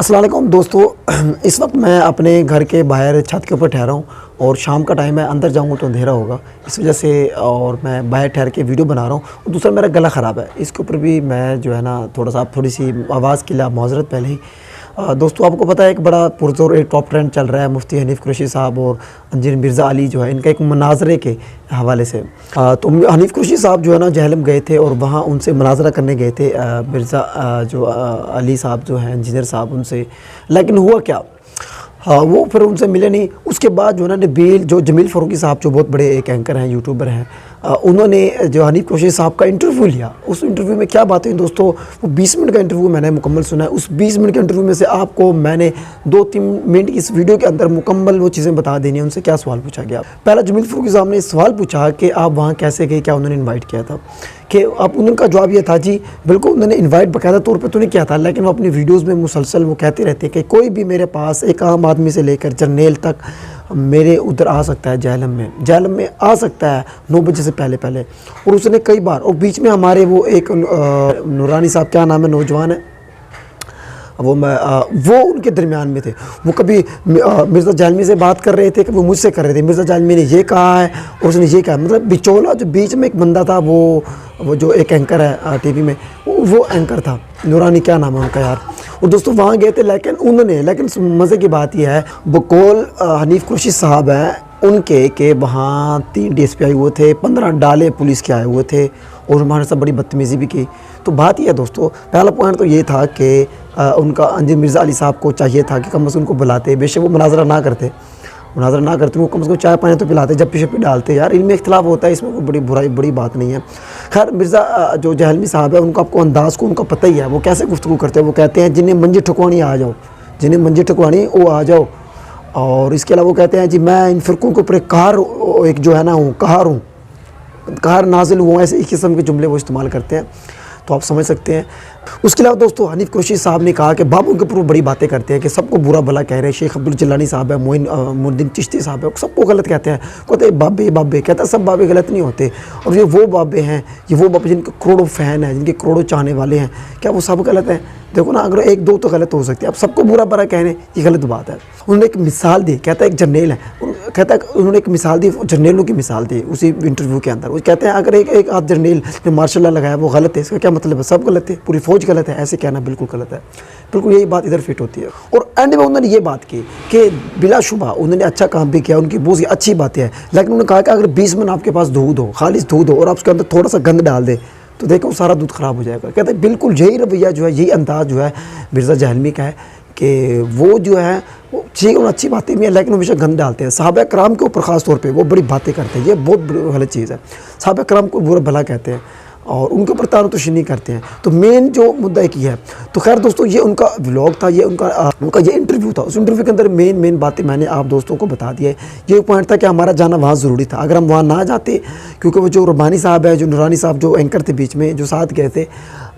अस्सलाम वालेकुम दोस्तों, इस वक्त मैं अपने घर के बाहर छत के ऊपर ठहरा हूँ और शाम का टाइम है। अंदर जाऊँगा तो अंधेरा होगा, इस वजह से और मैं बाहर ठहर के वीडियो बना रहा हूँ। और दूसरा मेरा गला ख़राब है, इसके ऊपर भी मैं जो है ना थोड़ी सी आवाज़ के लिए माज़रत पहले ही। दोस्तों आपको पता है एक बड़ा पुरज़ोर एक टॉप ट्रेंड चल रहा है मुफ्ती हनीफ़ कुरैशी साहब और इंजीनियर मिर्ज़ा अली जो है इनका एक मुनाज़रे के हवाले से। तो हनीफ़ कुरैशी साहब जो है ना जहलम गए थे और वहाँ उनसे मुनाज़रा करने गए थे मिर्ज़ा जो अली साहब जो हैं इंजीनियर साहब उनसे। लेकिन हुआ क्या, हाँ वो फिर उनसे मिले नहीं। उसके बाद जो है ना नबील जो जमील फ़ारूकी साहब जो बहुत बड़े एक एंकर हैं, यूट्यूबर हैं, उन्होंने जो हनीफ़ कुरैशी साहब का इंटरव्यू लिया। उस इंटरव्यू में क्या बातें दोस्तों, वो 20 मिनट का इंटरव्यू मैंने मुकम्मल सुना है। उस 20 मिनट के इंटरव्यू में से आपको मैंने 2-3 मिनट इस वीडियो के अंदर मुकम्मल वो चीज़ें बता देनी है। उनसे क्या सवाल पूछा गया। पहला जमील फ़ारूकी साहब ने सवाल पूछा कि आप वहाँ कैसे गए, क्या उन्होंने इन्वाइट किया था। कि अब उनका जवाब ये था जी बिल्कुल उन्होंने इनवाइट बाकायदा तौर पे तो नहीं किया था, लेकिन वो अपनी वीडियोस में मुसलसल वो कहते रहते हैं कि कोई भी मेरे पास एक आम आदमी से लेकर जर्नेल तक मेरे उधर आ सकता है, जहलम में आ सकता है 9 बजे से पहले। और उसने कई बार, और बीच में हमारे वो एक नूरानी साहब, क्या नाम है, नौजवान है वो उनके दरमियान में थे। वो कभी मिर्ज़ा जालमी से बात कर रहे थे, कभी मुझसे कर रहे थे। मिर्ज़ा जालमी ने ये कहा है और उसने ये कहा, मतलब बिचौला जो बीच में एक बंदा था वो जो एक एंकर है टीवी में, वो एंकर था, नूरानी क्या नाम है उनका यार। और दोस्तों वहाँ गए थे, लेकिन मज़े की बात यह है बकौल हनीफ़ कुरैशी साहब हैं उनके के वहाँ 3 DSP आए हुए थे, 15 डाले पुलिस के आए हुए थे और हमारे साथ बड़ी बदतमीज़ी भी की। तो बात यह है दोस्तों, पहला पॉइंट तो ये था कि उनका इंजीनियर मिर्ज़ा अली साहब को चाहिए था कि कम से कम उनको बुलाते, बेशक वो मुनाज़रा ना करते वो कम से कम चाय पानी तो पिलाते, जब पीछे डालते। यार इनमें इख्तिलाफ़ होता है, इसमें कोई बड़ी बात नहीं है। खैर मिर्ज़ा जो जहलमी साहब है उनको आपको अंदाज़ को उनका पता ही है, वो कैसे गुफ्तगू करते हैं। वो कहते हैं जिन्हें मंजी ठुकवानी आ जाओ, जिन्हें मंजी ठुकवानी वो आ जाओ। और इसके अलावा वो कहते हैं जी मैं इन फ़िरक़ों के ऊपर एक जो है ना हूँ, कहर नाजिल हुआ, ऐसे इस किस्म के जुमले वो इस्तेमाल करते हैं, तो आप समझ सकते हैं। उसके अलावा दोस्तों हनीफ़ कुरैशी साहब ने कहा कि बाबू के ऊपर बड़ी बातें करते हैं कि सबको बुरा भला कह रहे हैं। शेख अब्दुल जिलानी साहब है, मोइनुद्दीन चिश्ती साहब है, सबको गलत कहते हैं। कहते हैं बाबे कहता है, सब बाबे गलत नहीं होते। और ये वो बाबे हैं, ये वो बाबे जिनके करोड़ों फ़ैन हैं, जिनके करोड़ों चाहने वाले हैं, क्या वो सब गलत हैं? देखो ना, अगर 1-2 तो गलत हो सकते हैं, अब सबको बुरा भला कह रहे हैं, ये गलत बात है। उन्होंने एक मिसाल दी, कहता है एक जर्नेल है, कहता है उन्होंने एक मिसाल दी, जर्नेलों की मिसाल दी उसी इंटरव्यू के अंदर। वो कहते हैं अगर एक आध जर्नेल ने मार्शल लॉ लगाया वो गलत है, इसका क्या मतलब है? सब गलत है, पूरी फ़ौज गलत है, ऐसे कहना बिल्कुल गलत है। बिल्कुल यही बात इधर फिट होती है। और एंड में उन्होंने ये बात की कि बिलाशुबा उन्होंने अच्छा काम भी किया, उनकी बहुत अच्छी बातें हैं, लेकिन उन्होंने कहा कि अगर 20 मन आपके पास दूध हो, खालिश दूध हो, और आप उसके अंदर थोड़ा सा गंद डाल दे तो देखो सारा दूध ख़राब हो जाएगा। कहते हैं बिल्कुल यही रवैया जो है, यही अंदाज़ जो है मिर्ज़ा जाहलमी का है कि वो जो है वो ठीक और अच्छी बातें भी हैं, लेकिन हमेशा गंद डालते हैं। सहाबा कराम के ऊपर ख़ास तौर पे वो बड़ी बातें करते हैं, ये बहुत गलत चीज़ है। सहाबा कराम को बुरा भला कहते हैं और उनके ऊपर तानतोशी करते हैं। तो मेन जो मुद्दा एक ही है। तो खैर दोस्तों ये उनका व्लॉग था, ये उनका ये इंटरव्यू था। उस इंटरव्यू के अंदर मेन बातें मैंने आप दोस्तों को बता दिया है। ये पॉइंट था कि हमारा जाना वहाँ ज़रूरी था। अगर हम वहाँ ना जाते, क्योंकि वो जो रब्बानी साहब है, जो नूरानी साहब जो एंकर थे बीच में जो साथ गए थे,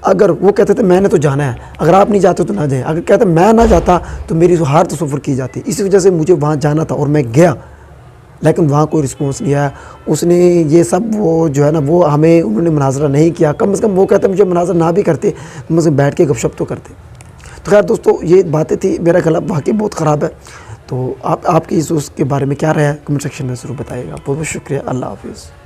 अगर वो कहते थे मैंने तो जाना है, अगर आप नहीं जाते तो ना जाएं, अगर कहते मैं ना जाता तो मेरी हार तो सफ़र की जाती। इसी वजह से मुझे वहाँ जाना था और मैं गया, लेकिन वहाँ कोई रिस्पॉन्स नहीं आया। उसने ये सब वो जो है ना वो हमें उन्होंने मुनाज़रा नहीं किया। कम से कम वो कहते मुझे मुनाज़रा ना भी करते, कम से कम बैठ के गपशप तो करते। तो खैर दोस्तों ये बातें थी। मेरा गला वाकई बहुत ख़राब है। तो आपकी इस उसके बारे में क्या राय है कमेंट सेक्शन में ज़रूर बताइएगा। बहुत बहुत शुक्रिया। अल्लाह हाफ़िज़।